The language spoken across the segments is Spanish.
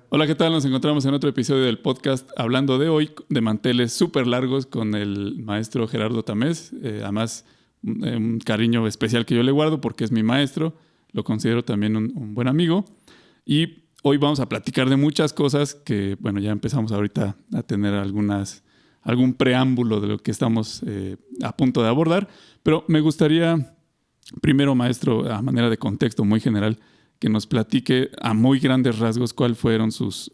Hola, ¿qué tal? Nos encontramos en otro episodio del podcast hablando de hoy de manteles súper largos con el maestro Gerardo Tamés. Además, un cariño especial que yo le guardo porque es mi maestro. Lo considero también un buen amigo. Y hoy vamos a platicar de muchas cosas que, bueno, ya empezamos ahorita a tener algún preámbulo de lo que estamos a punto de abordar. Pero me gustaría, primero, maestro, a manera de contexto muy general, que nos platique a muy grandes rasgos cuáles fueron sus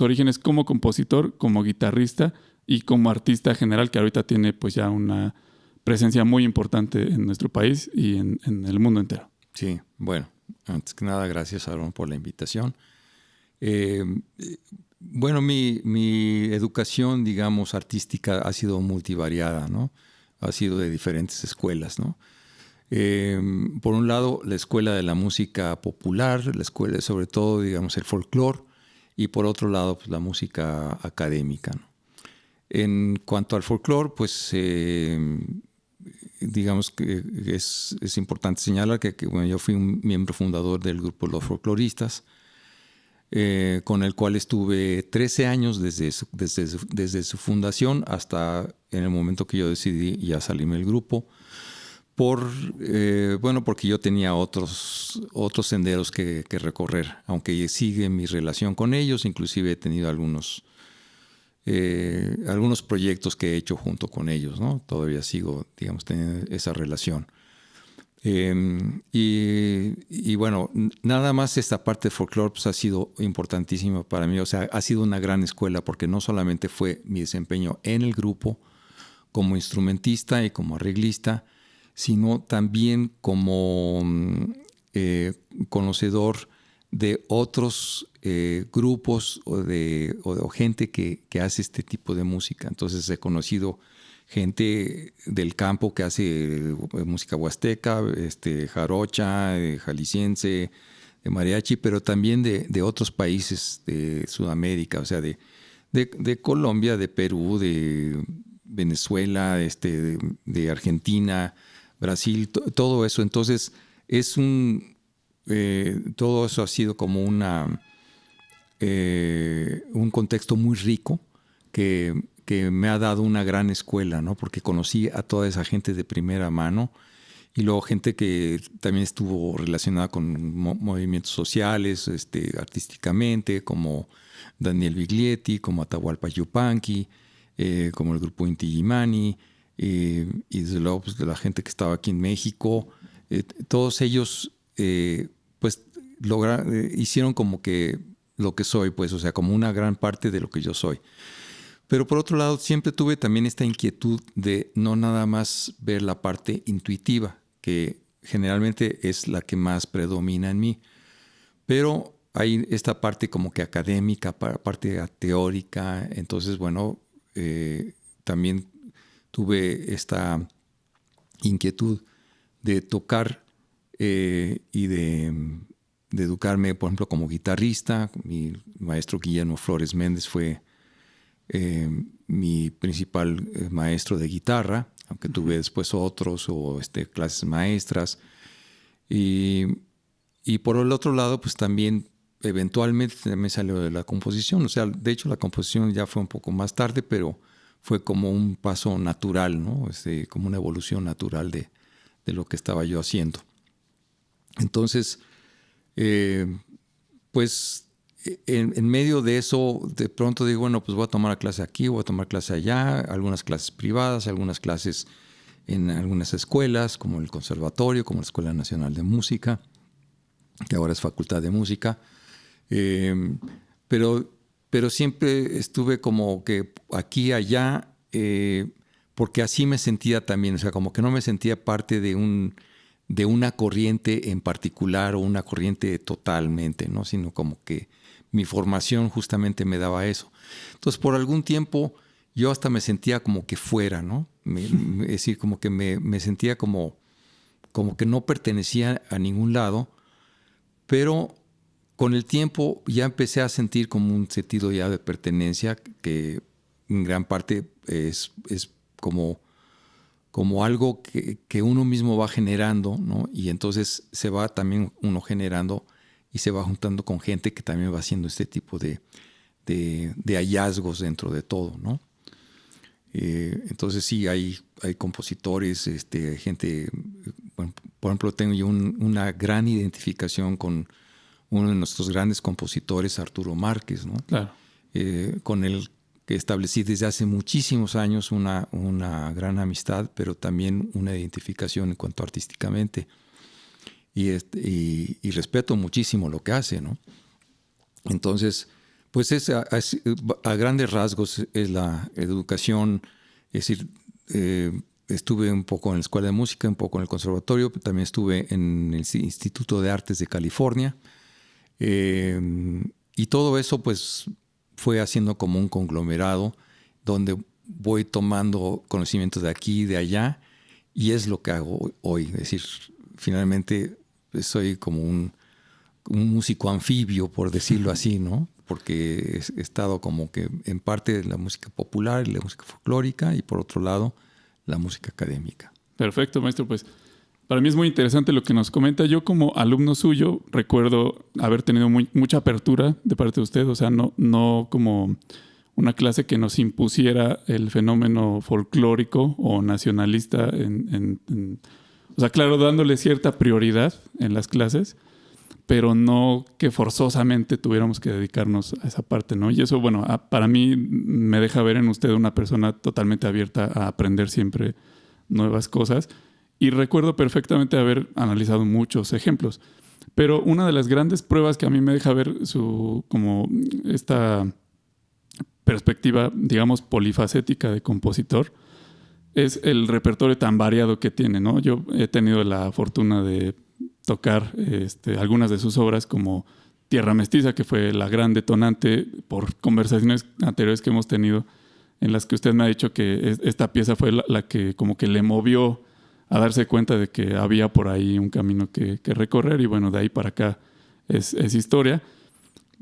orígenes como compositor, como guitarrista y como artista general, que ahorita tiene pues ya una presencia muy importante en nuestro país y en el mundo entero. Sí, bueno, antes que nada, gracias, Aaron, por la invitación. Bueno, mi educación, digamos, artística ha sido multivariada, ¿no? Ha sido de diferentes escuelas, ¿no? Por un lado, la escuela de la música popular, la escuela sobre todo, digamos, el folclore, y por otro lado, pues, la música académica, ¿no? En cuanto al folclore, pues digamos que es importante señalar que bueno, yo fui un miembro fundador del grupo Los Folcloristas, con el cual estuve 13 años desde su fundación hasta en el momento que yo decidí ya salirme del grupo. Porque yo tenía otros senderos que recorrer, aunque sigue mi relación con ellos, inclusive he tenido algunos proyectos que he hecho junto con ellos, ¿no? Todavía sigo, digamos, teniendo esa relación. Y bueno, nada más esta parte de folclore pues, ha sido importantísima para mí, o sea, ha sido una gran escuela porque no solamente fue mi desempeño en el grupo como instrumentista y como arreglista, sino también como conocedor de otros grupos o gente que hace este tipo de música. Entonces he conocido gente del campo que hace música huasteca, jarocha, jalisciense, de mariachi, pero también de otros países de Sudamérica, o sea, de Colombia, de Perú, de Venezuela, de Argentina, Brasil, todo eso. Entonces, todo eso ha sido como un contexto muy rico que me ha dado una gran escuela, ¿no? Porque conocí a toda esa gente de primera mano y luego gente que también estuvo relacionada con movimientos sociales, artísticamente, como Daniel Biglietti, como Atahualpa Yupanqui, como el grupo Inti Illimani, y desde luego pues, de la gente que estaba aquí en México. Todos ellos pues hicieron como que lo que soy, pues, o sea, como una gran parte de lo que yo soy. Pero por otro lado, siempre tuve también esta inquietud de no nada más ver la parte intuitiva, que generalmente es la que más predomina en mí, pero hay esta parte como que académica, parte teórica. Entonces, bueno, también tuve esta inquietud de tocar y de educarme, por ejemplo, como guitarrista. Mi maestro Guillermo Flores Méndez fue mi principal maestro de guitarra, aunque tuve después otros o clases maestras. Y por el otro lado, pues también eventualmente me salió de la composición. O sea, de hecho la composición ya fue un poco más tarde, pero fue como un paso natural, ¿no? Como una evolución natural de lo que estaba yo haciendo. Entonces, pues en medio de eso, de pronto digo, bueno, pues voy a tomar clase aquí, voy a tomar clase allá, algunas clases privadas, algunas clases en algunas escuelas, como el Conservatorio, como la Escuela Nacional de Música, que ahora es Facultad de Música. Pero siempre estuve como que aquí, allá, porque así me sentía también, o sea, como que no me sentía parte de una corriente en particular o una corriente totalmente, ¿no? Sino como que mi formación justamente me daba eso. Entonces, por algún tiempo, yo hasta me sentía como que fuera, ¿no? Es decir, como que me sentía como que no pertenecía a ningún lado, pero con el tiempo ya empecé a sentir como un sentido ya de pertenencia que en gran parte es como algo que uno mismo va generando, ¿no? Y entonces se va también uno generando y se va juntando con gente que también va haciendo este tipo de hallazgos dentro de todo, ¿no? Entonces sí, hay compositores, gente, bueno, por ejemplo, tengo yo una gran identificación con uno de nuestros grandes compositores, Arturo Márquez, ¿no? Claro. Con el que establecí desde hace muchísimos años una gran amistad, pero también una identificación en cuanto artísticamente. Y respeto muchísimo lo que hace, ¿no? Entonces, pues a grandes rasgos es la educación. Es decir, estuve un poco en la Escuela de Música, un poco en el Conservatorio, pero también estuve en el Instituto de Artes de California. Y todo eso pues fue haciendo como un conglomerado donde voy tomando conocimientos de aquí y de allá, y es lo que hago hoy. Es decir, finalmente soy como un músico anfibio, por decirlo así, ¿no? Porque he estado como que en parte de la música popular y la música folclórica, y por otro lado la música académica. Perfecto, maestro. Pues para mí es muy interesante lo que nos comenta. Yo como alumno suyo recuerdo haber tenido mucha apertura de parte de usted, o sea, no como una clase que nos impusiera el fenómeno folclórico o nacionalista, o sea, claro, dándole cierta prioridad en las clases, pero no que forzosamente tuviéramos que dedicarnos a esa parte, ¿no? Y eso, bueno, para mí me deja ver en usted una persona totalmente abierta a aprender siempre nuevas cosas. Y recuerdo perfectamente haber analizado muchos ejemplos. Pero una de las grandes pruebas que a mí me deja ver como esta perspectiva, digamos, polifacética de compositor, es el repertorio tan variado que tiene, ¿no? Yo he tenido la fortuna de tocar algunas de sus obras, como Tierra Mestiza, que fue la gran detonante por conversaciones anteriores que hemos tenido, en las que usted me ha dicho que esta pieza fue la que como que le movió a darse cuenta de que había por ahí un camino que recorrer, y bueno, de ahí para acá es historia.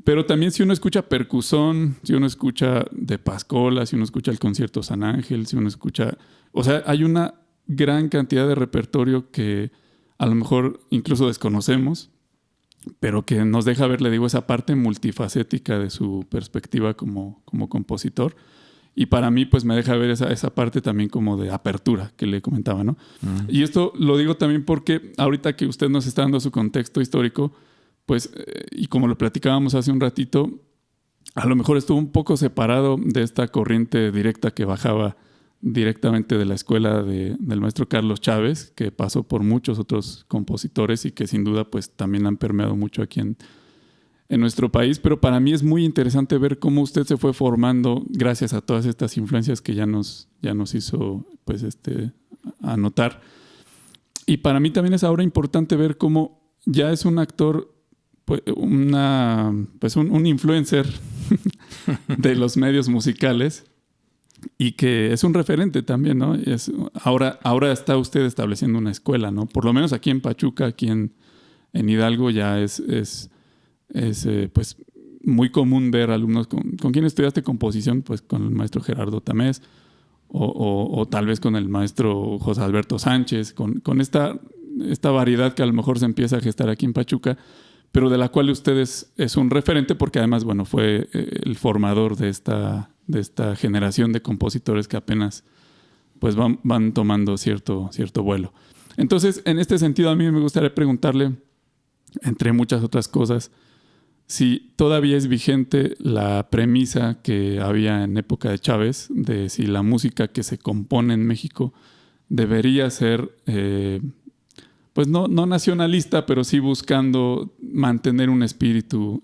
Pero también si uno escucha percusión, si uno escucha de Pascola, si uno escucha el concierto San Ángel, si uno escucha... O sea, hay una gran cantidad de repertorio que a lo mejor incluso desconocemos, pero que nos deja ver, le digo, esa parte multifacética de su perspectiva como compositor. Y para mí, pues me deja ver esa parte también como de apertura que le comentaba, ¿no? Uh-huh. Y esto lo digo también porque ahorita que usted nos está dando su contexto histórico, pues, y como lo platicábamos hace un ratito, a lo mejor estuvo un poco separado de esta corriente directa que bajaba directamente de la escuela del maestro Carlos Chávez, que pasó por muchos otros compositores y que sin duda pues también han permeado mucho aquí en nuestro país. Pero para mí es muy interesante ver cómo usted se fue formando gracias a todas estas influencias que ya nos hizo pues anotar. Y para mí también es ahora importante ver cómo ya es un actor, pues un influencer de los medios musicales, y que es un referente también, ¿no? Ahora está usted estableciendo una escuela, ¿no? Por lo menos aquí en Pachuca, aquí en Hidalgo ya es pues muy común ver alumnos con quien estudiaste composición, pues con el maestro Gerardo Tamés o tal vez con el maestro José Alberto Sánchez, con esta variedad que a lo mejor se empieza a gestar aquí en Pachuca, pero de la cual usted es un referente porque además, bueno, fue el formador de esta generación de compositores que apenas pues van tomando cierto vuelo. Entonces, en este sentido, a mí me gustaría preguntarle, entre muchas otras cosas, si todavía es vigente la premisa que había en época de Chávez, de si la música que se compone en México debería ser, pues no nacionalista, pero sí buscando mantener un espíritu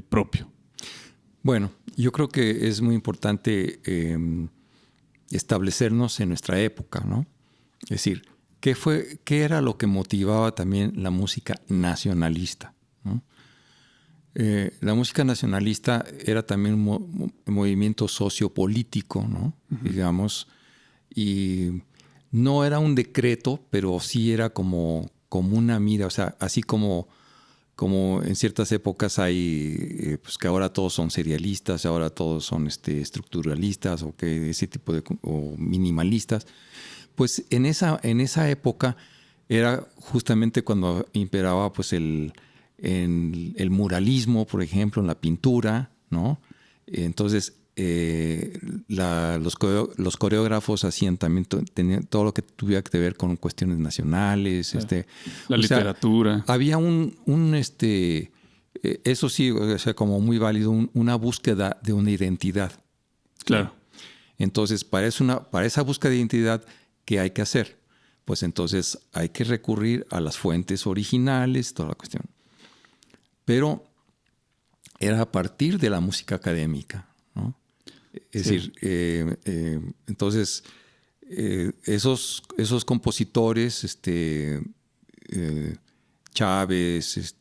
propio. Bueno, yo creo que es muy importante establecernos en nuestra época, ¿no? Es decir, ¿qué era lo que motivaba también la música nacionalista, ¿no? La música nacionalista era también un movimiento sociopolítico, ¿no? Uh-huh. Digamos, y no era un decreto, pero sí era como una mira, o sea, así como en ciertas épocas hay, pues que ahora todos son serialistas, ahora todos son estructuralistas o que ese tipo o minimalistas. Pues en esa época era justamente cuando imperaba pues el en el muralismo, por ejemplo, en la pintura, ¿no? Entonces, los coreógrafos hacían también tenían todo lo que tuviera que ver con cuestiones nacionales. La literatura. Había eso sí, o sea, como muy válido, una búsqueda de una identidad. Claro. Entonces, para esa búsqueda de identidad, ¿qué hay que hacer? Pues entonces hay que recurrir a las fuentes originales, toda la cuestión. Pero era a partir de la música académica, ¿no? Es decir, entonces esos compositores, Chávez,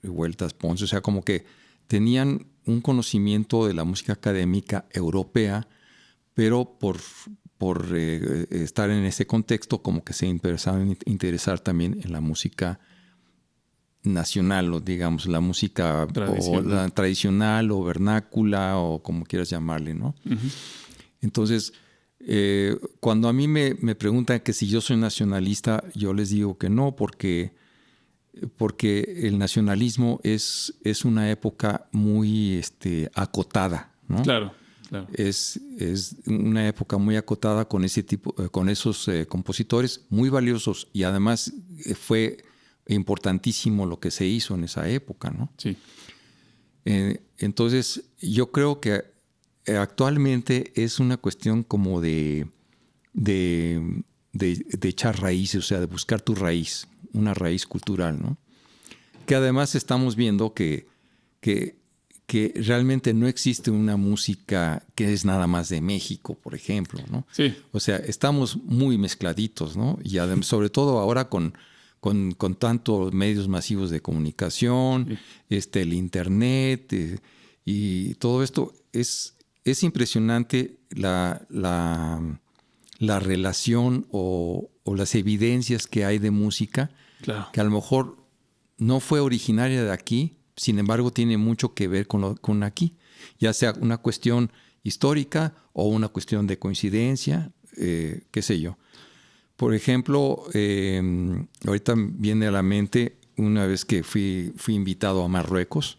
Huertas Ponce, o sea, como que tenían un conocimiento de la música académica europea, pero por estar en ese contexto, como que se empezaron a interesar también en la música nacional, o digamos, la música tradicional o vernácula, o como quieras llamarle, ¿no? Uh-huh. Entonces, cuando a mí me preguntan que si yo soy nacionalista, yo les digo que no, porque el nacionalismo es una época muy acotada, ¿no? Claro. Claro. Es una época muy acotada con esos compositores muy valiosos, y además fue importantísimo lo que se hizo en esa época, ¿no? Sí. Entonces, yo creo que actualmente es una cuestión como de echar raíces, o sea, de buscar tu raíz, una raíz cultural, ¿no? Que además estamos viendo que realmente no existe una música que es nada más de México, por ejemplo, ¿no? Sí. O sea, estamos muy mezcladitos, ¿no? Y sobre todo ahora con tantos medios masivos de comunicación, sí, el internet, y todo esto, es impresionante la relación o las evidencias que hay de música, claro, que a lo mejor no fue originaria de aquí, sin embargo tiene mucho que ver con aquí, ya sea una cuestión histórica o una cuestión de coincidencia, qué sé yo. Por ejemplo, ahorita viene a la mente una vez que fui invitado a Marruecos.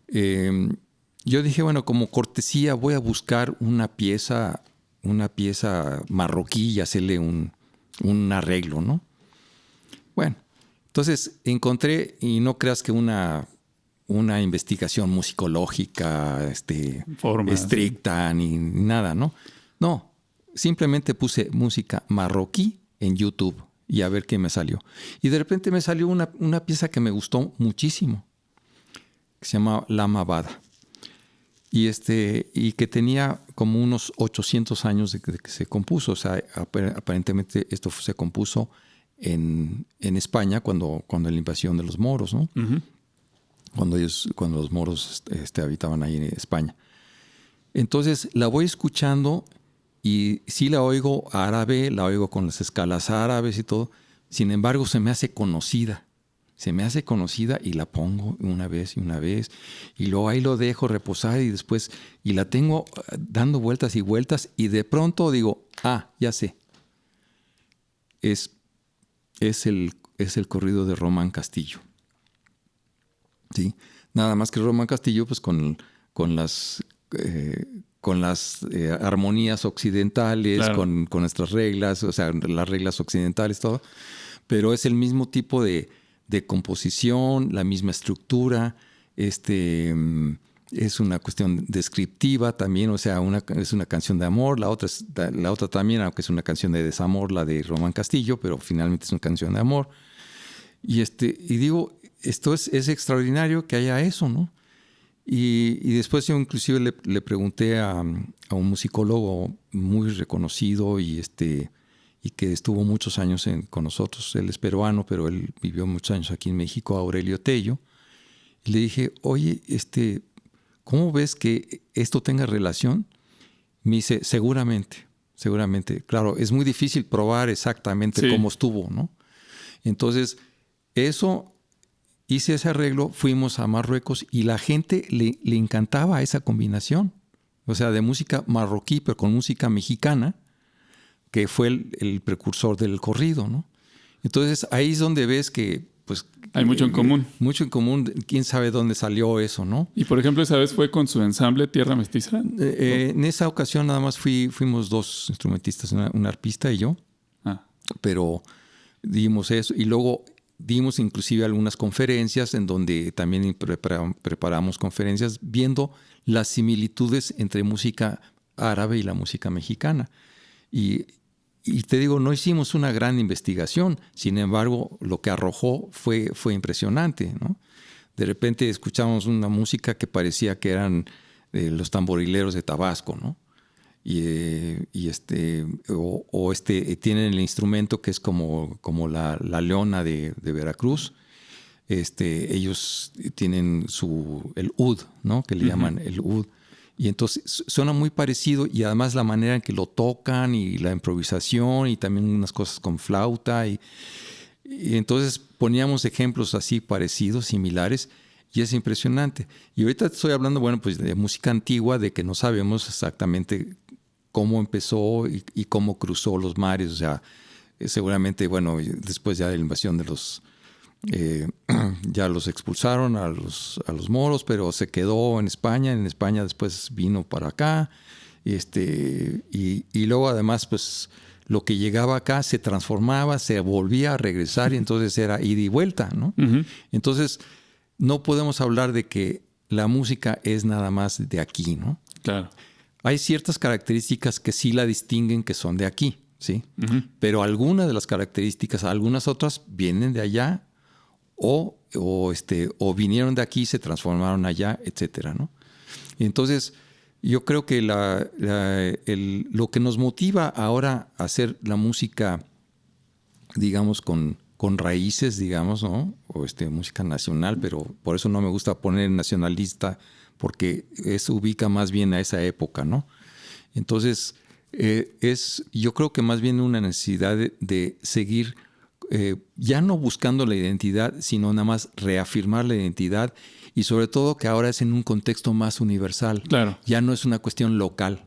Yo dije, bueno, como cortesía voy a buscar una pieza marroquí y hacerle un arreglo, ¿no? Bueno, entonces encontré, y no creas que una investigación musicológica estricta, sí, ni nada, ¿no? No, simplemente puse música marroquí en YouTube y a ver qué me salió. Y de repente me salió una pieza que me gustó muchísimo, que se llama La Mabada. Y que tenía como unos 800 años de que se compuso. O sea, aparentemente esto se compuso en España cuando la invasión de los moros, ¿no? Uh-huh. Cuando los moros habitaban ahí en España. Entonces la voy escuchando y sí la oigo árabe, la oigo con las escalas árabes y todo. Sin embargo, se me hace conocida y la pongo una vez y luego ahí lo dejo reposar y la tengo dando vueltas y vueltas y de pronto digo, ya sé. Es el corrido de Román Castillo. ¿Sí? Nada más que Román Castillo, pues con las armonías occidentales, claro, con nuestras reglas, o sea, las reglas occidentales, todo. Pero es el mismo tipo de composición, la misma estructura, es una cuestión descriptiva también, o sea, es una canción de amor, la otra también, aunque es una canción de desamor, la de Román Castillo, pero finalmente es una canción de amor. Y digo, esto es extraordinario que haya eso, ¿no? Y después yo inclusive le pregunté a un musicólogo muy reconocido y que estuvo muchos años con nosotros. Él es peruano, pero él vivió muchos años aquí en México, Aurelio Tello. Y le dije, oye, ¿cómo ves que esto tenga relación? Me dice, seguramente. Claro, es muy difícil probar exactamente, sí, cómo estuvo, ¿no? Entonces, hice ese arreglo, fuimos a Marruecos y la gente le encantaba esa combinación. O sea, de música marroquí, pero con música mexicana, que fue el precursor del corrido, ¿no? Entonces ahí es donde ves que Hay mucho en común. Mucho en común. ¿Quién sabe dónde salió eso, no? Y por ejemplo, esa vez fue con su ensamble Tierra Mestiza. En esa ocasión nada más fuimos 2 instrumentistas, un arpista y yo. Pero dimos eso. Y luego dimos inclusive algunas conferencias en donde también preparamos conferencias viendo las similitudes entre música árabe y la música mexicana. Y te digo, no hicimos una gran investigación, sin embargo, lo que arrojó fue impresionante, ¿no? De repente escuchamos una música que parecía que eran los tamborileros de Tabasco, ¿no? Tienen el instrumento que es como la leona de Veracruz. Ellos tienen el ud, ¿no? Que le llaman el ud. Y entonces suena muy parecido, y además la manera en que lo tocan y la improvisación y también unas cosas con flauta. Y entonces poníamos ejemplos así parecidos, similares, y es impresionante. Y ahorita estoy hablando, bueno, pues de música antigua, de que no sabemos exactamente cómo empezó y cómo cruzó los mares. O sea, seguramente, bueno, después ya de la invasión de los... ya los expulsaron a los moros, pero se quedó en España. En España después vino para acá. Y luego además, pues lo que llegaba acá se transformaba, se volvía a regresar, y entonces era ida y vuelta, ¿no? Entonces, no podemos hablar de que la música es nada más de aquí, ¿no? Claro. Hay ciertas características que sí la distinguen, que son de aquí, ¿sí? Pero algunas de las características, algunas otras vienen de allá, o vinieron de aquí, se transformaron allá, etcétera, ¿no? Entonces, yo creo que lo que nos motiva ahora a hacer la música, digamos, con raíces, digamos, ¿no? O música nacional, pero por eso no me gusta poner nacionalista, porque eso ubica más bien a esa época, ¿no? Entonces, yo creo que más bien una necesidad de seguir ya no buscando la identidad, sino nada más reafirmar la identidad, y sobre todo que ahora es en un contexto más universal. Claro. Ya no es una cuestión local.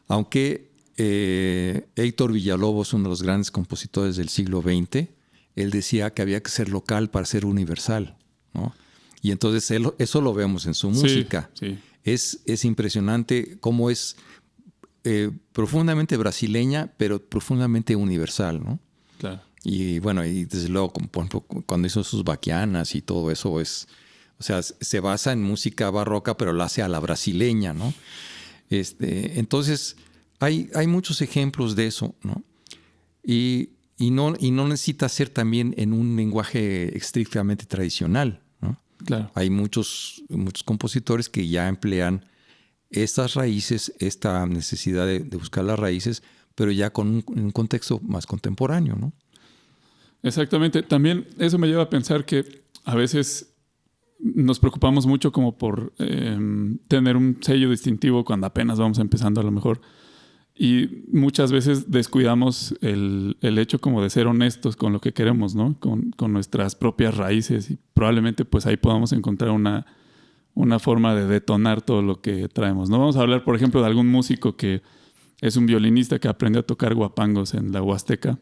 Aunque Héctor Villalobos, uno de los grandes compositores del siglo XX, él decía que había que ser local para ser universal, ¿no? Y entonces eso lo vemos en su música. Sí. Es impresionante cómo es profundamente brasileña, pero profundamente universal, ¿no? Claro. Y bueno, y desde luego, como por ejemplo, cuando hizo sus baquianas y todo eso, o sea, se basa en música barroca, pero la hace a la brasileña, ¿no? Entonces, hay muchos ejemplos de eso, ¿no? Y no necesita ser también en un lenguaje estrictamente tradicional, ¿no? Claro. Hay muchos compositores que ya emplean estas raíces, esta necesidad de buscar las raíces, pero ya con un contexto más contemporáneo, ¿no? Exactamente. También eso me lleva a pensar que a veces nos preocupamos mucho como por tener un sello distintivo cuando apenas vamos empezando a lo mejor. Y muchas veces descuidamos el hecho como de ser honestos con lo que queremos, ¿no? Con nuestras propias raíces, y probablemente pues ahí podamos encontrar una forma de detonar todo lo que traemos, ¿no? Vamos a hablar, por ejemplo, de algún músico que es un violinista que aprendió a tocar guapangos en la Huasteca,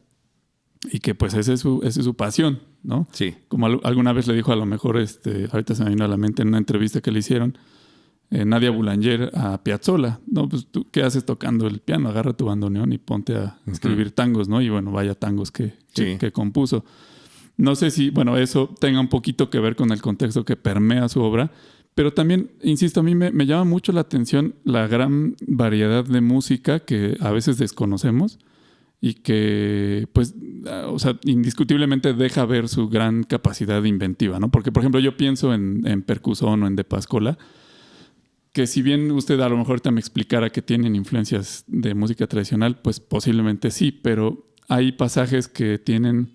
y que pues esa es su pasión, ¿no? Sí. Como alguna vez le dijo, a lo mejor, ahorita se me vino a la mente en una entrevista que le hicieron, Nadia Boulanger a Piazzolla. No, pues tú, ¿qué haces tocando el piano? Agarra tu bandoneón y ponte a escribir tangos, ¿no? Y bueno, vaya tangos que compuso. No sé si, bueno, eso tenga un poquito que ver con el contexto que permea su obra, pero también, insisto, a mí me llama mucho la atención la gran variedad de música que a veces desconocemos, y que, pues, o sea, indiscutiblemente deja ver su gran capacidad inventiva, ¿no? Porque, por ejemplo, yo pienso en Percusión o en De Pascola, que si bien usted a lo mejor ahorita me explicara que tienen influencias de música tradicional, pues posiblemente sí, pero hay pasajes que tienen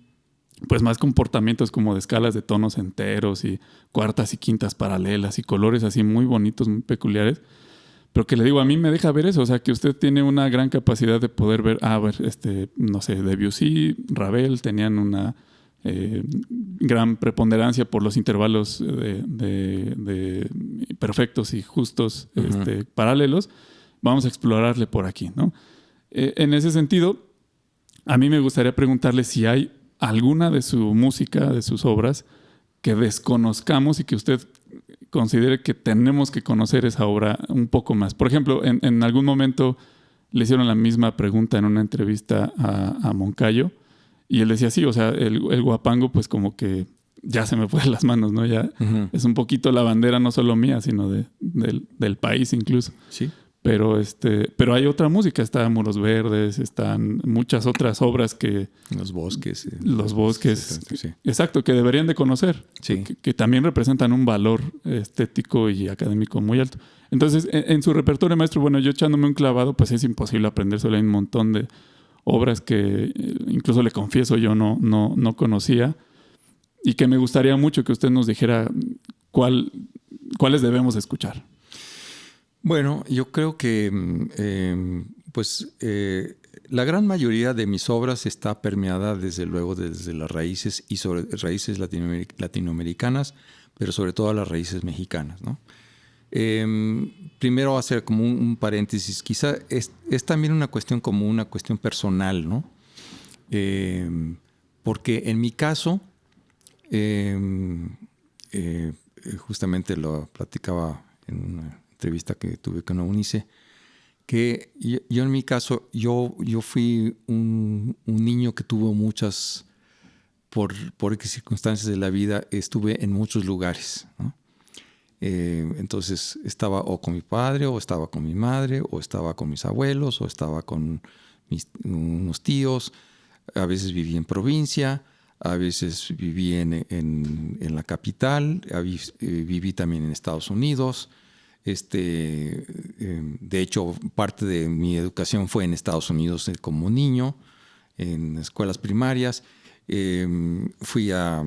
pues más comportamientos como de escalas de tonos enteros y cuartas y quintas paralelas y colores así muy bonitos, muy peculiares. Pero que le digo, a mí me deja ver eso, o sea, que usted tiene una gran capacidad de poder ver, no sé, Debussy, Ravel tenían una gran preponderancia por los intervalos de perfectos y justos, paralelos. Vamos a explorarle por aquí, ¿no? En ese sentido, a mí me gustaría preguntarle si hay alguna de su música, de sus obras, que desconozcamos y que usted considere que tenemos que conocer esa obra un poco más. Por ejemplo, en algún momento le hicieron la misma pregunta en una entrevista a Moncayo y él decía, sí, o sea, el guapango pues como que ya se me fue de las manos, ¿no? Ya es un poquito la bandera no solo mía, sino del país incluso. Sí. Pero hay otra música, está Muros Verdes, están muchas otras obras que... Los bosques. Los bosques, Sí. exacto, que deberían de conocer. Sí. Que también representan un valor estético y académico muy alto. Entonces, en su repertorio, maestro, bueno, yo echándome un clavado, pues es imposible aprendérselo. Hay un montón de obras que incluso le confieso yo no conocía y que me gustaría mucho que usted nos dijera cuáles debemos escuchar. Bueno, yo creo que la gran mayoría de mis obras está permeada desde luego desde las raíces y sobre raíces latinoamericanas, pero sobre todo las raíces mexicanas, ¿no? Primero hacer como un paréntesis, quizá es también una cuestión personal, ¿no? Porque en mi caso, justamente lo platicaba en una entrevista que tuve con Eunice, que yo en mi caso, yo fui un niño que tuvo muchas, por circunstancias de la vida, estuve en muchos lugares, ¿no? Entonces estaba o con mi padre, o estaba con mi madre, o estaba con mis abuelos, o estaba con unos tíos. A veces viví en provincia, a veces viví en la capital, viví también en Estados Unidos. De hecho, parte de mi educación fue en Estados Unidos como niño, en escuelas primarias. Fui a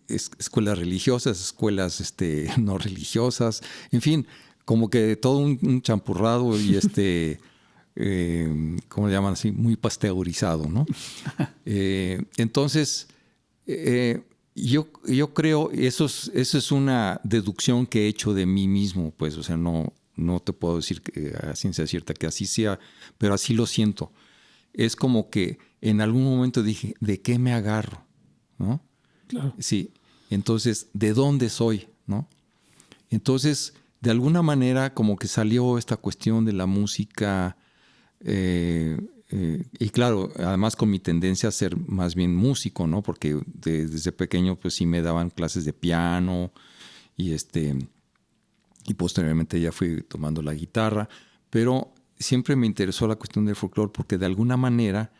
escuelas religiosas, escuelas no religiosas, en fin, como que todo un champurrado y ¿cómo le llaman así? Muy pasteurizado, ¿no? Entonces, yo creo, eso es una deducción que he hecho de mí mismo, pues, o sea, no te puedo decir que a ciencia cierta que así sea, pero así lo siento. Es como que en algún momento dije, ¿de qué me agarro? ¿No? Claro. Sí. Entonces, ¿de dónde soy? ¿No? Entonces, de alguna manera, como que salió esta cuestión de la música, y claro, además con mi tendencia a ser más bien músico, ¿no? Porque desde pequeño, pues sí me daban clases de piano y posteriormente ya fui tomando la guitarra, pero siempre me interesó la cuestión del folclore porque de alguna manera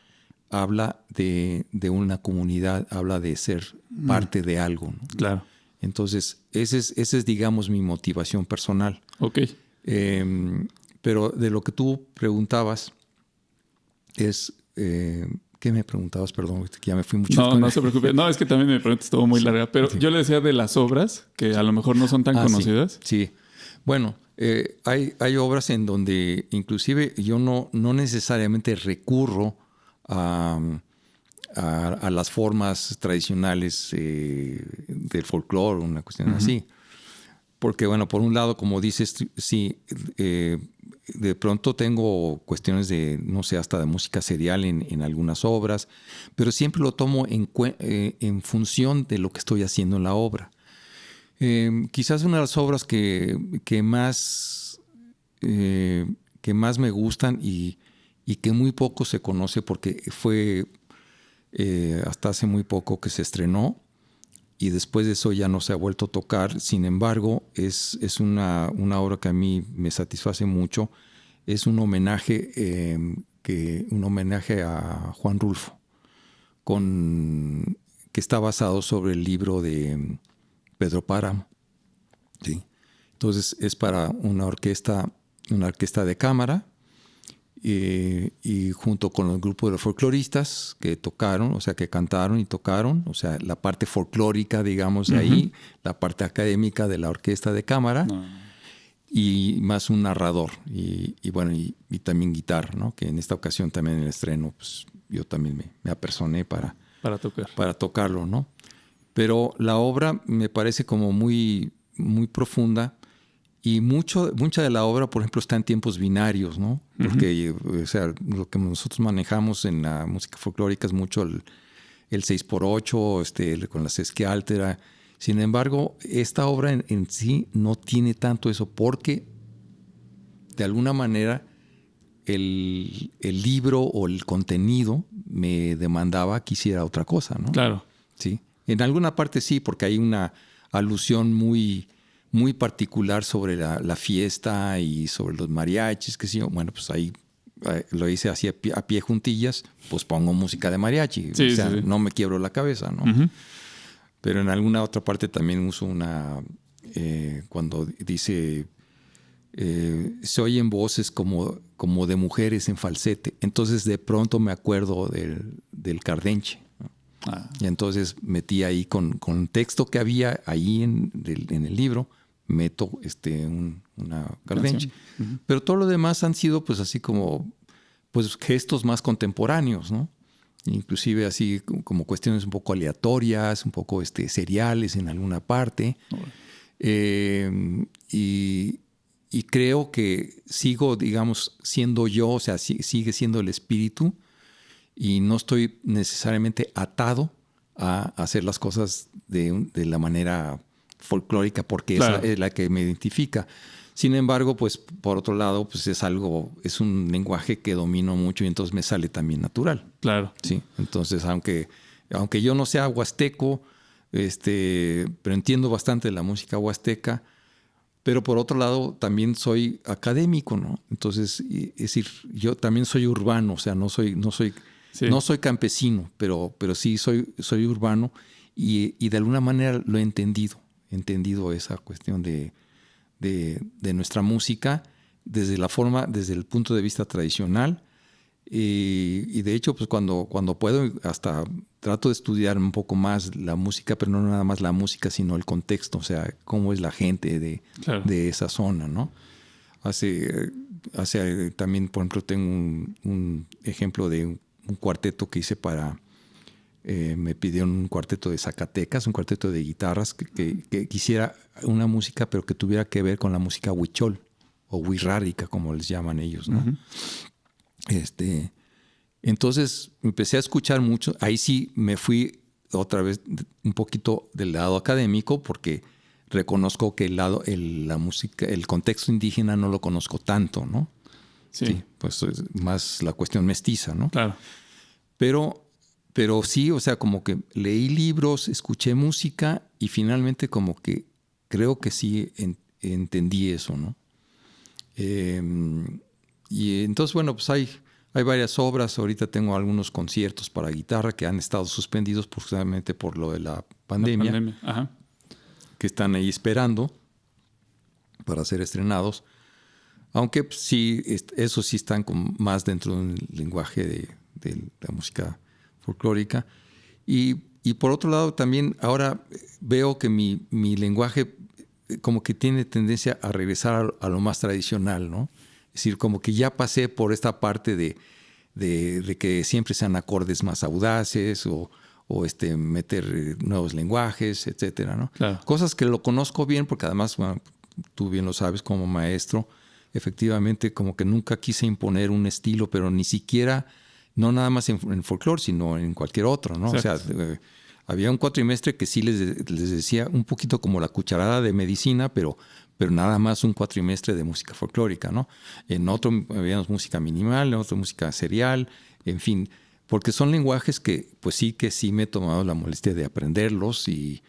habla de una comunidad, habla de ser parte de algo, ¿no? Claro. Entonces, esa es, digamos, mi motivación personal. Ok. Pero de lo que tú preguntabas es... ¿qué me preguntabas? Perdón, que ya me fui mucho. No se preocupe. No, es que también mi pregunta estuvo muy larga, pero sí. Yo le decía de las obras que a lo mejor no son tan conocidas. Sí. Bueno, hay obras en donde inclusive yo no necesariamente recurro a las formas tradicionales del folclore, una cuestión así. Porque, bueno, por un lado, como dices, sí, de pronto tengo cuestiones de, no sé, hasta de música serial en algunas obras, pero siempre lo tomo en función de lo que estoy haciendo en la obra. Quizás una de las obras que más me gustan y que muy poco se conoce porque fue hasta hace muy poco que se estrenó y después de eso ya no se ha vuelto a tocar. Sin embargo, es una obra que a mí me satisface mucho. Es un homenaje a Juan Rulfo, que está basado sobre el libro de Pedro Páramo. ¿Sí? Entonces es para una orquesta de cámara y junto con los grupos de folcloristas que tocaron, o sea, que cantaron y tocaron, o sea, la parte folclórica, digamos, de ahí, la parte académica de la orquesta de cámara y más un narrador y bueno, y también guitarra, ¿no? Que en esta ocasión también en el estreno, pues yo también me apersoné para tocarlo, ¿no? Pero la obra me parece como muy, muy profunda y mucha de la obra, por ejemplo, está en tiempos binarios, ¿no? Porque, o sea, lo que nosotros manejamos en la música folclórica es mucho el 6x8, con la sesquia altera. Sin embargo, esta obra en sí no tiene tanto eso porque de alguna manera el libro o el contenido me demandaba que hiciera otra cosa, ¿no? Claro. Sí. En alguna parte sí, porque hay una alusión muy, muy particular sobre la fiesta y sobre los mariachis, que sí. Bueno, pues ahí lo hice así a pie juntillas, pues pongo música de mariachi. Sí, o sea, sí. no me quiebro la cabeza, ¿no? Uh-huh. Pero en alguna otra parte también uso cuando dice, se oyen voces como de mujeres en falsete. Entonces de pronto me acuerdo del Cardenche, ¿no? Y entonces metí ahí con texto que había ahí en el libro, meto una Cardenche. Uh-huh. Pero todo lo demás han sido pues así como pues gestos más contemporáneos, ¿no? Inclusive así como cuestiones un poco aleatorias, un poco seriales en alguna parte. Y creo que sigo, digamos, siendo yo, o sea, sigue siendo el espíritu y no estoy necesariamente atado a hacer las cosas de la manera folclórica porque claro, esa es la que me identifica. Sin embargo, pues por otro lado, pues es un lenguaje que domino mucho y entonces me sale también natural. Claro. Sí. Entonces, aunque yo no sea huasteco, pero entiendo bastante la música huasteca, pero por otro lado también soy académico, ¿no? Entonces, es decir, yo también soy urbano, o sea, no soy campesino, pero sí soy urbano y de alguna manera lo he entendido esa cuestión de nuestra música desde el punto de vista tradicional y de hecho pues cuando puedo hasta trato de estudiar un poco más la música, pero no nada más la música sino el contexto, o sea, cómo es la gente claro, de esa zona, ¿no? Hace también, por ejemplo, tengo un ejemplo de un cuarteto que hice me pidieron un cuarteto de Zacatecas, un cuarteto de guitarras que quisiera una música, pero que tuviera que ver con la música huichol o huirrárica, como les llaman ellos, ¿no? Uh-huh. Entonces empecé a escuchar mucho. Ahí sí me fui otra vez un poquito del lado académico porque reconozco que la música, el contexto indígena no lo conozco tanto, ¿no? Sí, pues es más la cuestión mestiza, ¿no? Claro. Pero sí, o sea, como que leí libros, escuché música y finalmente como que creo que sí entendí eso, ¿no? Y entonces, bueno, pues hay varias obras. Ahorita tengo algunos conciertos para guitarra que han estado suspendidos justamente por lo de la pandemia. Ajá. Que están ahí esperando para ser estrenados. Aunque pues, sí, eso sí están más dentro de un lenguaje de la música folclórica. Y por otro lado también ahora veo que mi lenguaje como que tiene tendencia a regresar a lo más tradicional, ¿no? Es decir, como que ya pasé por esta parte de que siempre sean acordes más audaces o meter nuevos lenguajes, etcétera, ¿no? Claro. Cosas que lo conozco bien porque además, bueno, tú bien lo sabes como maestro, efectivamente como que nunca quise imponer un estilo, pero ni siquiera, no nada más en folclore, sino en cualquier otro, ¿no? Exacto. O sea, había un cuatrimestre que sí les decía un poquito como la cucharada de medicina, pero nada más un cuatrimestre de música folclórica, ¿no? En otro habíamos música minimal, en otro música serial, en fin, porque son lenguajes que sí me he tomado la molestia de aprenderlos y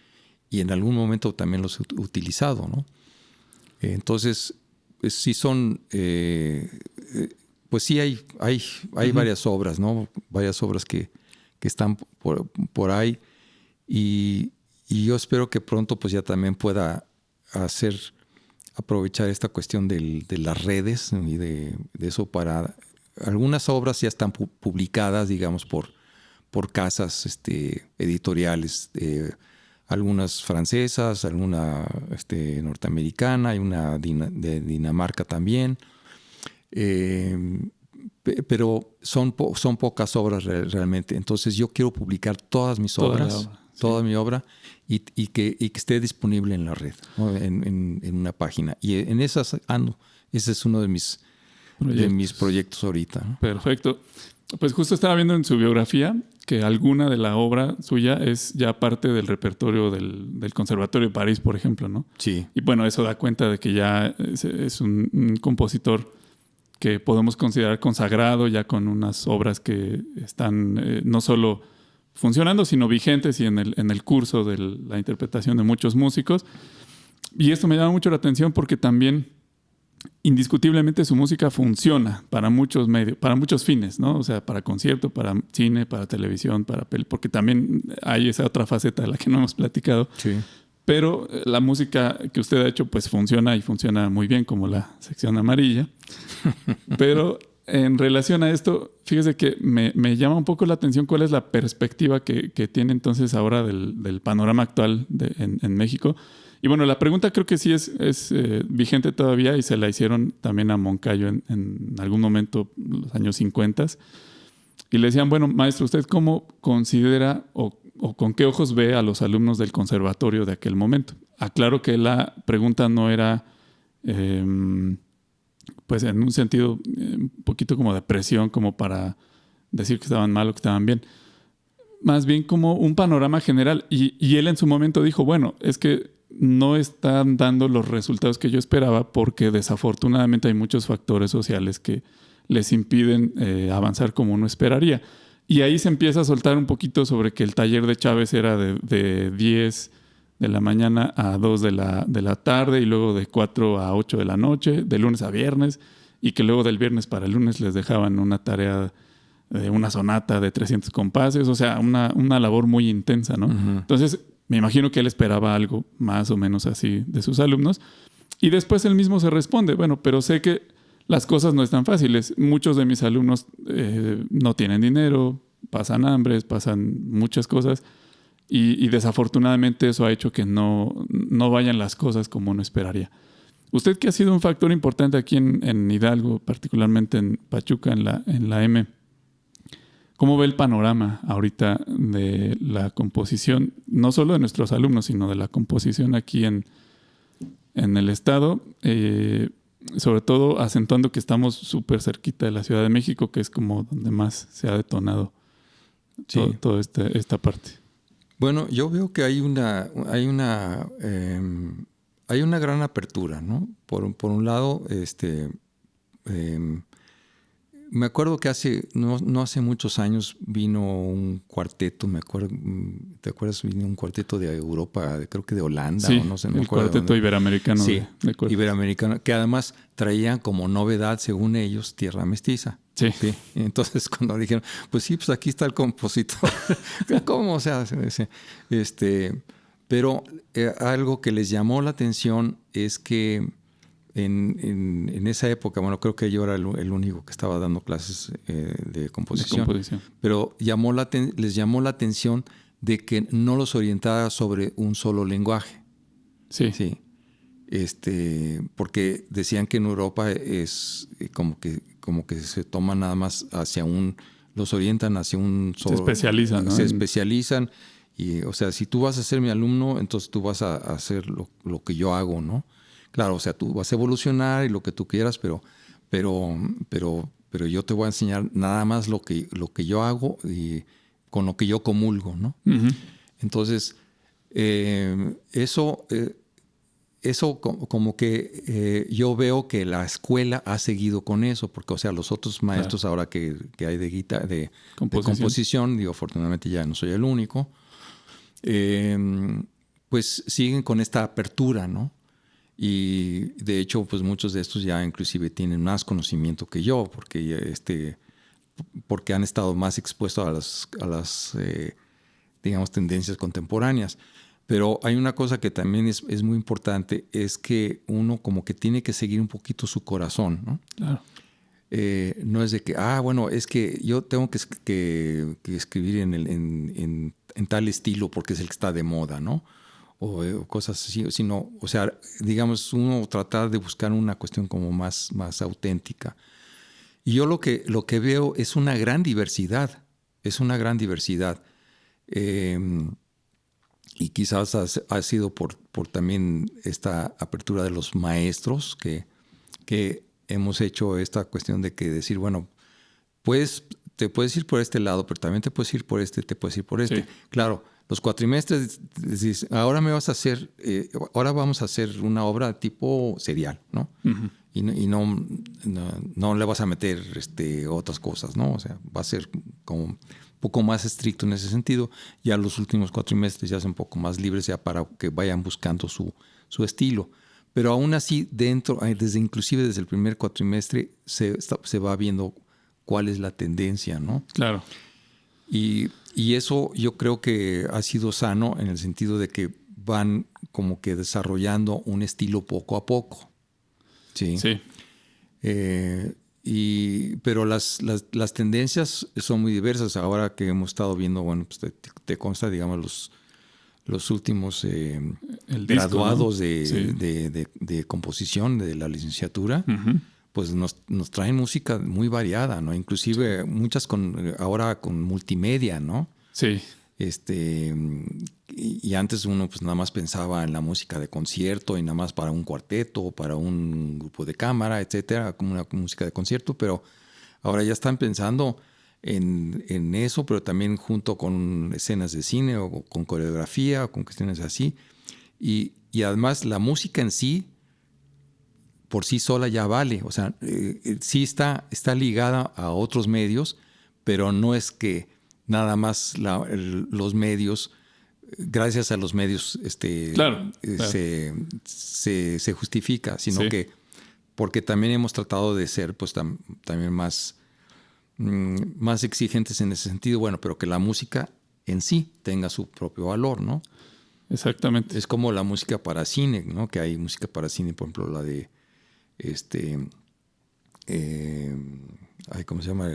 en algún momento también los he utilizado, ¿no? Entonces, sí son, pues sí hay uh-huh. varias obras, ¿no? Varias obras que están por ahí y yo espero que pronto pues ya también pueda aprovechar esta cuestión de las redes y de eso para... Algunas obras ya están publicadas, digamos, por casas editoriales, algunas francesas, alguna norteamericana, hay una de Dinamarca también, pero son pocas obras realmente. Entonces yo quiero publicar todas mis obras, toda mi obra, y que esté disponible en la red, ¿no? en una página. Y en esas ando. Ese es uno de mis proyectos ahorita, ¿no? Perfecto. Pues justo estaba viendo en su biografía que alguna de la obra suya es ya parte del repertorio del Conservatorio de París, por ejemplo, ¿no? Sí. Y bueno, eso da cuenta de que ya es un compositor que podemos considerar consagrado, ya con unas obras que están no solo funcionando, sino vigentes y en el curso de la interpretación de muchos músicos. Y esto me llama mucho la atención porque también indiscutiblemente su música funciona para muchos medios, para muchos fines, ¿no? O sea, para concierto, para cine, para televisión, para porque también hay esa otra faceta de la que no hemos platicado. Sí. Pero la música que usted ha hecho pues funciona y funciona muy bien, como la sección amarilla. Pero en relación a esto, fíjese que me llama un poco la atención cuál es la perspectiva que tiene entonces ahora del panorama actual en México. Y bueno, la pregunta creo que sí es vigente todavía y se la hicieron también a Moncayo en algún momento, los años 50. Y le decían, bueno, maestro, ¿usted cómo considera o con qué ojos ve a los alumnos del conservatorio de aquel momento? Aclaro que la pregunta no era, pues en un sentido un poquito como de presión, como para decir que estaban mal o que estaban bien. Más bien como un panorama general. Y él en su momento dijo, bueno, es que no están dando los resultados que yo esperaba porque desafortunadamente hay muchos factores sociales que les impiden avanzar como uno esperaría. Y ahí se empieza a soltar un poquito sobre que el taller de Chávez era de 10 de la mañana a 2 de la tarde y luego de 4 a 8 de la noche, de lunes a viernes, y que luego del viernes para el lunes les dejaban una tarea de una sonata de 300 compases, o sea, una labor muy intensa, ¿no? Uh-huh. Entonces, me imagino que él esperaba algo más o menos así de sus alumnos. Y después él mismo se responde, bueno, pero sé que las cosas no están fáciles. Muchos de mis alumnos no tienen dinero, pasan hambres, pasan muchas cosas. Y desafortunadamente eso ha hecho que no vayan las cosas como uno esperaría. Usted, que ha sido un factor importante aquí en Hidalgo, particularmente en Pachuca, en la M, ¿cómo ve el panorama ahorita de la composición, no solo de nuestros alumnos, sino de la composición aquí en el estado? Sobre todo acentuando que estamos súper cerquita de la Ciudad de México, que es como donde más se ha detonado toda esta parte. Bueno, yo veo que hay una gran apertura, ¿no? Por un lado, me acuerdo que no hace muchos años vino un cuarteto, ¿te acuerdas? Vino un cuarteto de Europa, creo que de Holanda, sí, o no sé, no el me acuerdo. Cuarteto Iberoamericano. Sí, Iberoamericano, que además traían como novedad, según ellos, Tierra Mestiza. Sí. Sí. Entonces, cuando dijeron, pues sí, pues aquí está el compositor. ¿Cómo? O sea, pero algo que les llamó la atención es que en esa época, bueno, creo que yo era el único que estaba dando clases de composición. Pero les llamó la atención de que no los orientaba sobre un solo lenguaje. Sí. Sí. Porque decían que en Europa es como que se toma nada más los orientan hacia un solo. Se especializan, ¿no? Se especializan. Y, o sea, si tú vas a ser mi alumno, entonces tú vas a hacer lo que yo hago, ¿no? Claro, o sea, tú vas a evolucionar y lo que tú quieras, pero yo te voy a enseñar nada más lo que yo hago y con lo que yo comulgo, ¿no? Uh-huh. Entonces, eso como que yo veo que la escuela ha seguido con eso, porque, o sea, los otros maestros ahora que hay de composición, digo, afortunadamente ya no soy el único, pues siguen con esta apertura, ¿no? Y de hecho, pues muchos de estos ya inclusive tienen más conocimiento que yo, porque han estado más expuestos a las digamos, tendencias contemporáneas. Pero hay una cosa que también es muy importante, es que uno como que tiene que seguir un poquito su corazón, ¿no? Claro. No es de que, bueno, es que yo tengo que escribir en tal estilo porque es el que está de moda, ¿no? O cosas así, sino, o sea, digamos, uno tratar de buscar una cuestión como más auténtica. Y yo lo que veo es una gran diversidad, y quizás ha sido por también esta apertura de los maestros que hemos hecho esta cuestión de que decir, bueno, puedes te puedes ir por este lado, pero también te puedes ir por este, te puedes ir por este. Sí. Claro, los cuatrimestres, dices, ahora ahora vamos a hacer una obra tipo serial, ¿no? Uh-huh. Y no le vas a meter otras cosas, ¿no? O sea, va a ser como un poco más estricto en ese sentido. Ya los últimos cuatrimestres ya son un poco más libres ya para que vayan buscando su estilo. Pero aún así, inclusive desde el primer cuatrimestre, se va viendo cuál es la tendencia, ¿no? Claro. Y eso yo creo que ha sido sano en el sentido de que van como que desarrollando un estilo poco a poco. Sí. Sí. Pero las tendencias son muy diversas. Ahora que hemos estado viendo, bueno, pues te consta, digamos, los últimos graduados, ¿no? de composición de la licenciatura, uh-huh. Pues nos traen música muy variada, ¿no? Inclusive muchas ahora con multimedia, ¿no? Sí. Y antes uno pues nada más pensaba en la música de concierto y nada más para un cuarteto, para un grupo de cámara, etcétera, como una música de concierto, pero ahora ya están pensando en eso, pero también junto con escenas de cine o con coreografía o con cuestiones así. Y además la música en sí, por sí sola ya vale. O sea, sí está ligada a otros medios, pero no es que nada más los medios, gracias a los medios, claro. Se justifica, sino que porque también hemos tratado de ser pues también más exigentes en ese sentido, bueno, pero que la música en sí tenga su propio valor, ¿no? Exactamente. Es como la música para cine, ¿no? Que hay música para cine, por ejemplo, la de ¿cómo se llama?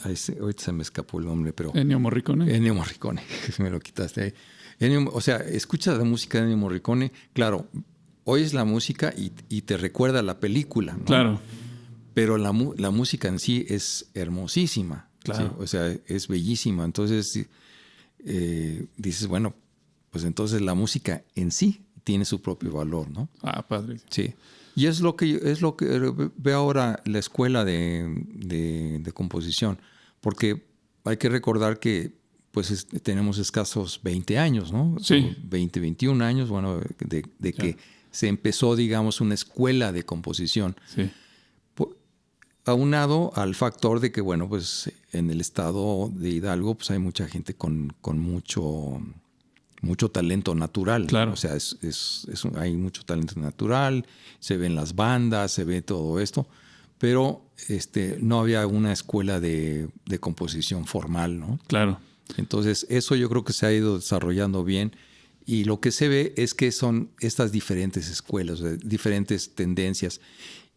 Ahorita se me escapó el nombre, pero... Ennio Morricone. Ennio Morricone, me lo quitaste ahí. O sea, escuchas la música de Ennio Morricone, claro, oyes la música y te recuerda la película, ¿no? Claro. Pero la música en sí es hermosísima. Claro. ¿sí? O sea, es bellísima. Entonces, dices, bueno, pues entonces la música en sí tiene su propio valor, ¿no? Ah, padre. Sí. Y es lo que veo ahora la escuela de composición. Porque hay que recordar que pues tenemos escasos 20 años, ¿no? Sí. 20, 21 años, bueno, de que se empezó, digamos, una escuela de composición. Sí. Aunado al factor de que, bueno, pues en el estado de Hidalgo pues hay mucha gente con mucho talento natural. Claro. O sea, hay mucho talento natural, se ven las bandas, se ve todo esto, pero no había una escuela de composición formal, ¿no? Claro. Entonces, eso yo creo que se ha ido desarrollando bien y lo que se ve es que son estas diferentes escuelas, diferentes tendencias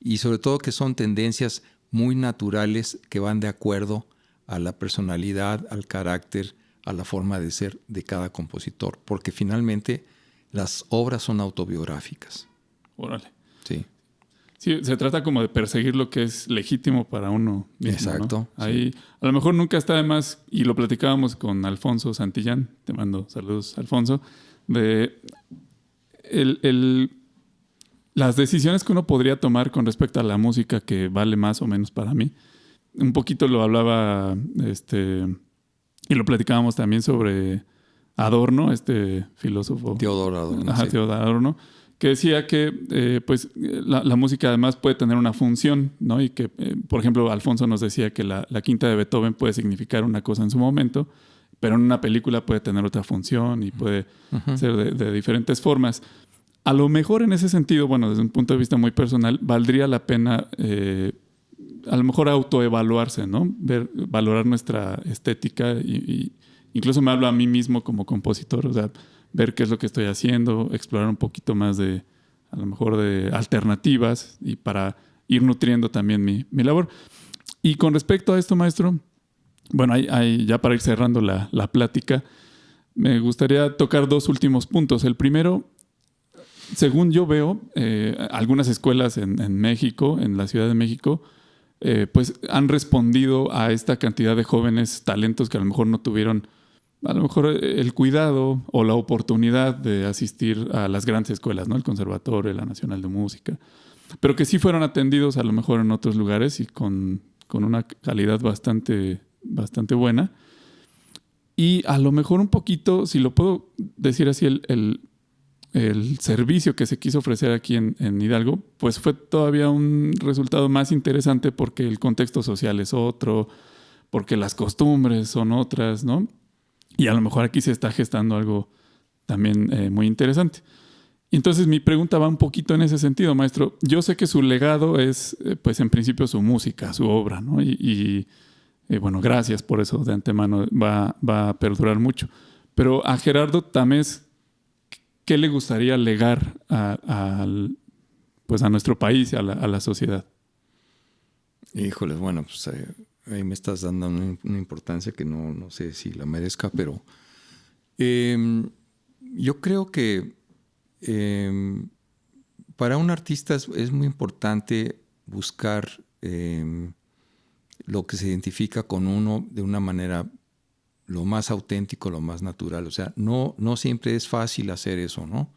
y sobre todo que son tendencias muy naturales que van de acuerdo a la personalidad, al carácter, a la forma de ser de cada compositor, porque finalmente las obras son autobiográficas. Órale. Sí. Sí, se trata como de perseguir lo que es legítimo para uno mismo. Exacto. ¿No? Ahí, a lo mejor nunca está de más, y lo platicábamos con Alfonso Santillán, te mando saludos, Alfonso, de las decisiones que uno podría tomar con respecto a la música que vale más o menos para mí. Un poquito lo hablaba, y lo platicábamos también sobre Adorno, filósofo. Teodoro Adorno. Ajá, sí. Teodoro Adorno, que decía que pues la música además puede tener una función, ¿no? Y que, por ejemplo, Alfonso nos decía que la quinta de Beethoven puede significar una cosa en su momento, pero en una película puede tener otra función y puede ser de diferentes formas. A lo mejor en ese sentido, bueno, desde un punto de vista muy personal, valdría la pena a lo mejor autoevaluarse, ¿no? Valorar nuestra estética y incluso me hablo a mí mismo como compositor, o sea, ver qué es lo que estoy haciendo, explorar un poquito más a lo mejor de alternativas y para ir nutriendo también mi labor. Y con respecto a esto, maestro, bueno, ya para ir cerrando la plática, me gustaría tocar dos últimos puntos. El primero, según yo veo, algunas escuelas en México, en la Ciudad de México, pues han respondido a esta cantidad de jóvenes talentos que a lo mejor no tuvieron a lo mejor el cuidado o la oportunidad de asistir a las grandes escuelas, ¿no? El Conservatorio, la Nacional de Música, pero que sí fueron atendidos a lo mejor en otros lugares y con con una calidad bastante buena. Y a lo mejor un poquito, si lo puedo decir así, el servicio que se quiso ofrecer aquí en Hidalgo, pues fue todavía un resultado más interesante porque el contexto social es otro, porque las costumbres son otras, ¿no? Y a lo mejor aquí se está gestando algo también muy interesante. Y entonces mi pregunta va un poquito en ese sentido, maestro. Yo sé que su legado es, pues en principio, su música, su obra, ¿no? Y bueno, gracias por eso de antemano, va a perdurar mucho. Pero a Gerardo Tamés, ¿qué le gustaría legar pues a nuestro país y a la sociedad? Híjoles, bueno, pues ahí me estás dando una importancia que no sé si la merezca, pero yo creo que para un artista es muy importante buscar lo que se identifica con uno de una manera lo más auténtico, lo más natural. O sea, no siempre es fácil hacer eso, ¿no?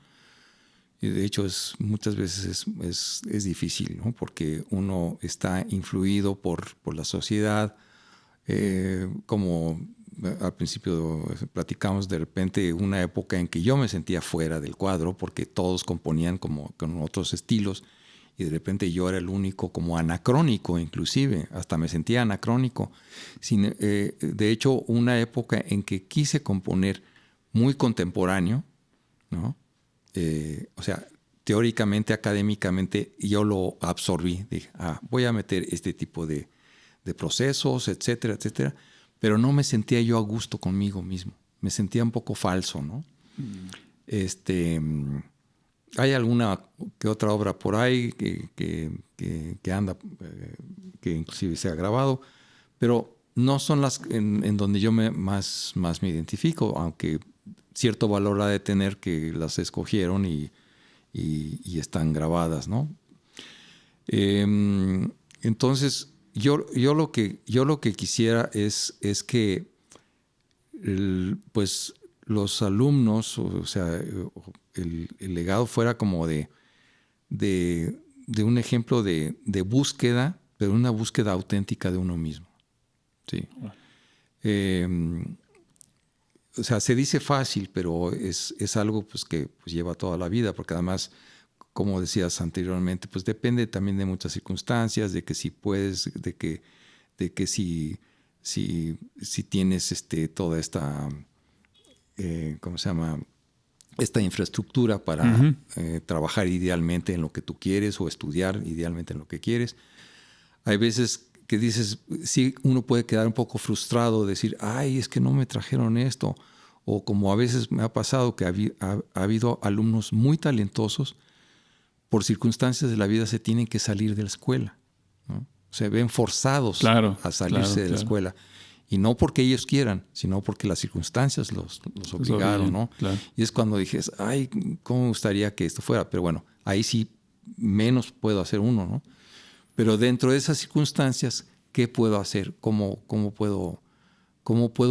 Y de hecho, muchas veces es difícil, ¿no? Porque uno está influido por la sociedad. Como al principio platicamos, de repente una época en que yo me sentía fuera del cuadro porque todos componían como con otros estilos y de repente yo era el único como anacrónico, inclusive hasta me sentía anacrónico. De hecho, una época en que quise componer muy contemporáneo, ¿no? O sea, teóricamente, académicamente, yo lo absorbí. Dije, voy a meter este tipo de procesos, etcétera, etcétera. Pero no me sentía yo a gusto conmigo mismo. Me sentía un poco falso, ¿no? Hay alguna que otra obra por ahí que anda, que inclusive se ha grabado, pero no son las en donde yo más me identifico, aunque cierto valor ha de tener que las escogieron y están grabadas, ¿no? Entonces, yo lo que quisiera es que pues los alumnos, o sea, el legado fuera como de un ejemplo de búsqueda, pero una búsqueda auténtica de uno mismo. Sí. O sea, se dice fácil, pero es algo pues, que pues, lleva toda la vida, porque además, como decías anteriormente, pues depende también de muchas circunstancias, de que si puedes, de que si tienes toda esta, ¿cómo se llama? Esta infraestructura para trabajar idealmente en lo que tú quieres o estudiar idealmente en lo que quieres. Hay veces que dices, sí, uno puede quedar un poco frustrado, decir, ay, es que no me trajeron esto. O como a veces me ha pasado que ha habido alumnos muy talentosos, por circunstancias de la vida se tienen que salir de la escuela, ¿no? Se ven forzados a salirse de la escuela. Y no porque ellos quieran, sino porque las circunstancias los obligaron, ¿no? Claro. Y es cuando dije, ay, cómo me gustaría que esto fuera. Pero bueno, ahí sí menos puedo hacer uno, ¿no? Pero dentro de esas circunstancias, ¿qué puedo hacer? ¿Cómo puedo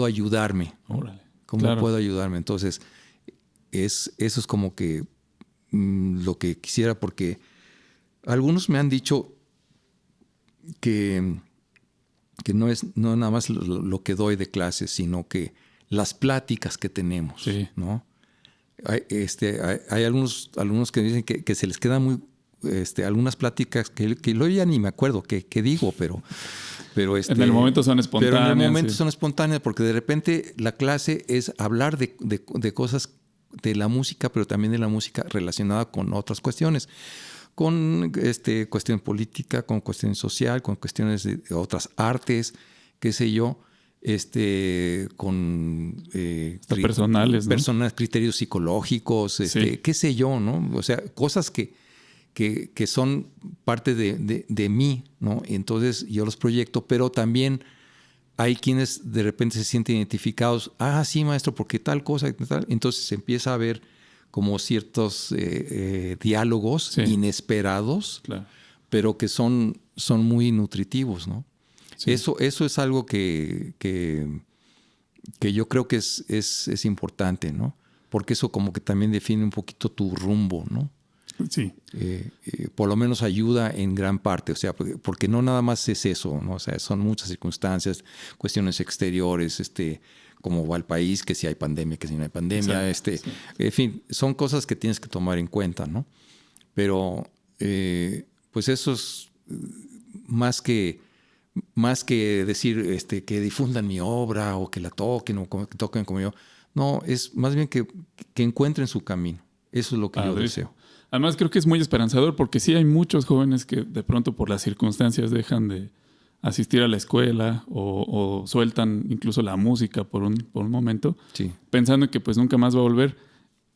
ayudarme? Órale. ¿Cómo puedo ayudarme? Entonces, eso es como que lo que quisiera, porque algunos me han dicho que no nada más lo que doy de clases, sino que las pláticas que tenemos, sí, ¿no? Hay algunos alumnos que dicen que se les quedan muy algunas pláticas que luego ya ni me acuerdo qué digo, pero en el momento son espontáneas. Pero en el momento son espontáneas porque de repente la clase es hablar de cosas de la música, pero también de la música relacionada con otras cuestiones, con cuestión política, con cuestión social, con cuestiones de otras artes, qué sé yo, con personales, ¿no? Criterios psicológicos, sí, qué sé yo, ¿no? O sea, cosas que son parte de mí, ¿no? Entonces yo los proyecto, pero también hay quienes de repente se sienten identificados. Sí, maestro, porque tal cosa, tal. Entonces se empieza a ver como ciertos diálogos, sí, inesperados, claro, pero que son muy nutritivos, ¿no? Sí. Eso es algo que yo creo que es importante, ¿no? Porque eso como que también define un poquito tu rumbo, ¿no? Sí. Por lo menos ayuda en gran parte, o sea, porque no nada más es eso, ¿no? O sea, son muchas circunstancias, cuestiones exteriores, cómo va el país, que si hay pandemia, que si no hay pandemia, sí. En fin, son cosas que tienes que tomar en cuenta, ¿no? Pero pues eso es más que decir que difundan mi obra o que la toquen o que toquen como yo. No, es más bien que encuentren su camino. Eso es lo que yo deseo. Además, creo que es muy esperanzador porque sí hay muchos jóvenes que de pronto por las circunstancias dejan de asistir a la escuela o sueltan incluso la música por un momento, sí, pensando que pues nunca más va a volver.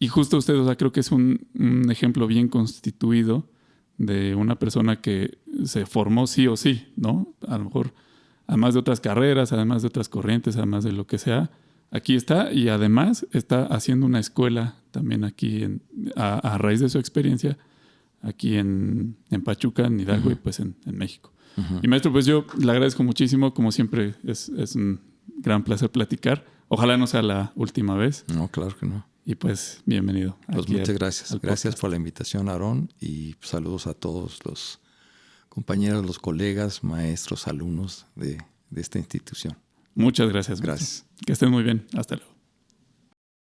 Y justo usted, o sea, creo que es un ejemplo bien constituido de una persona que se formó sí o sí, ¿no? A lo mejor, además de otras carreras, además de otras corrientes, además de lo que sea, aquí está y además está haciendo una escuela también aquí a raíz de su experiencia aquí en Pachuca, en Hidalgo y pues en México. Y maestro, pues yo le agradezco muchísimo, como siempre es un gran placer platicar. Ojalá no sea la última vez. No, claro que no. Y pues bienvenido. Pues muchas gracias. Gracias por la invitación, Aarón, y saludos a todos los compañeros, los colegas, maestros, alumnos de esta institución. Muchas gracias. Gracias. Que estén muy bien. Hasta luego.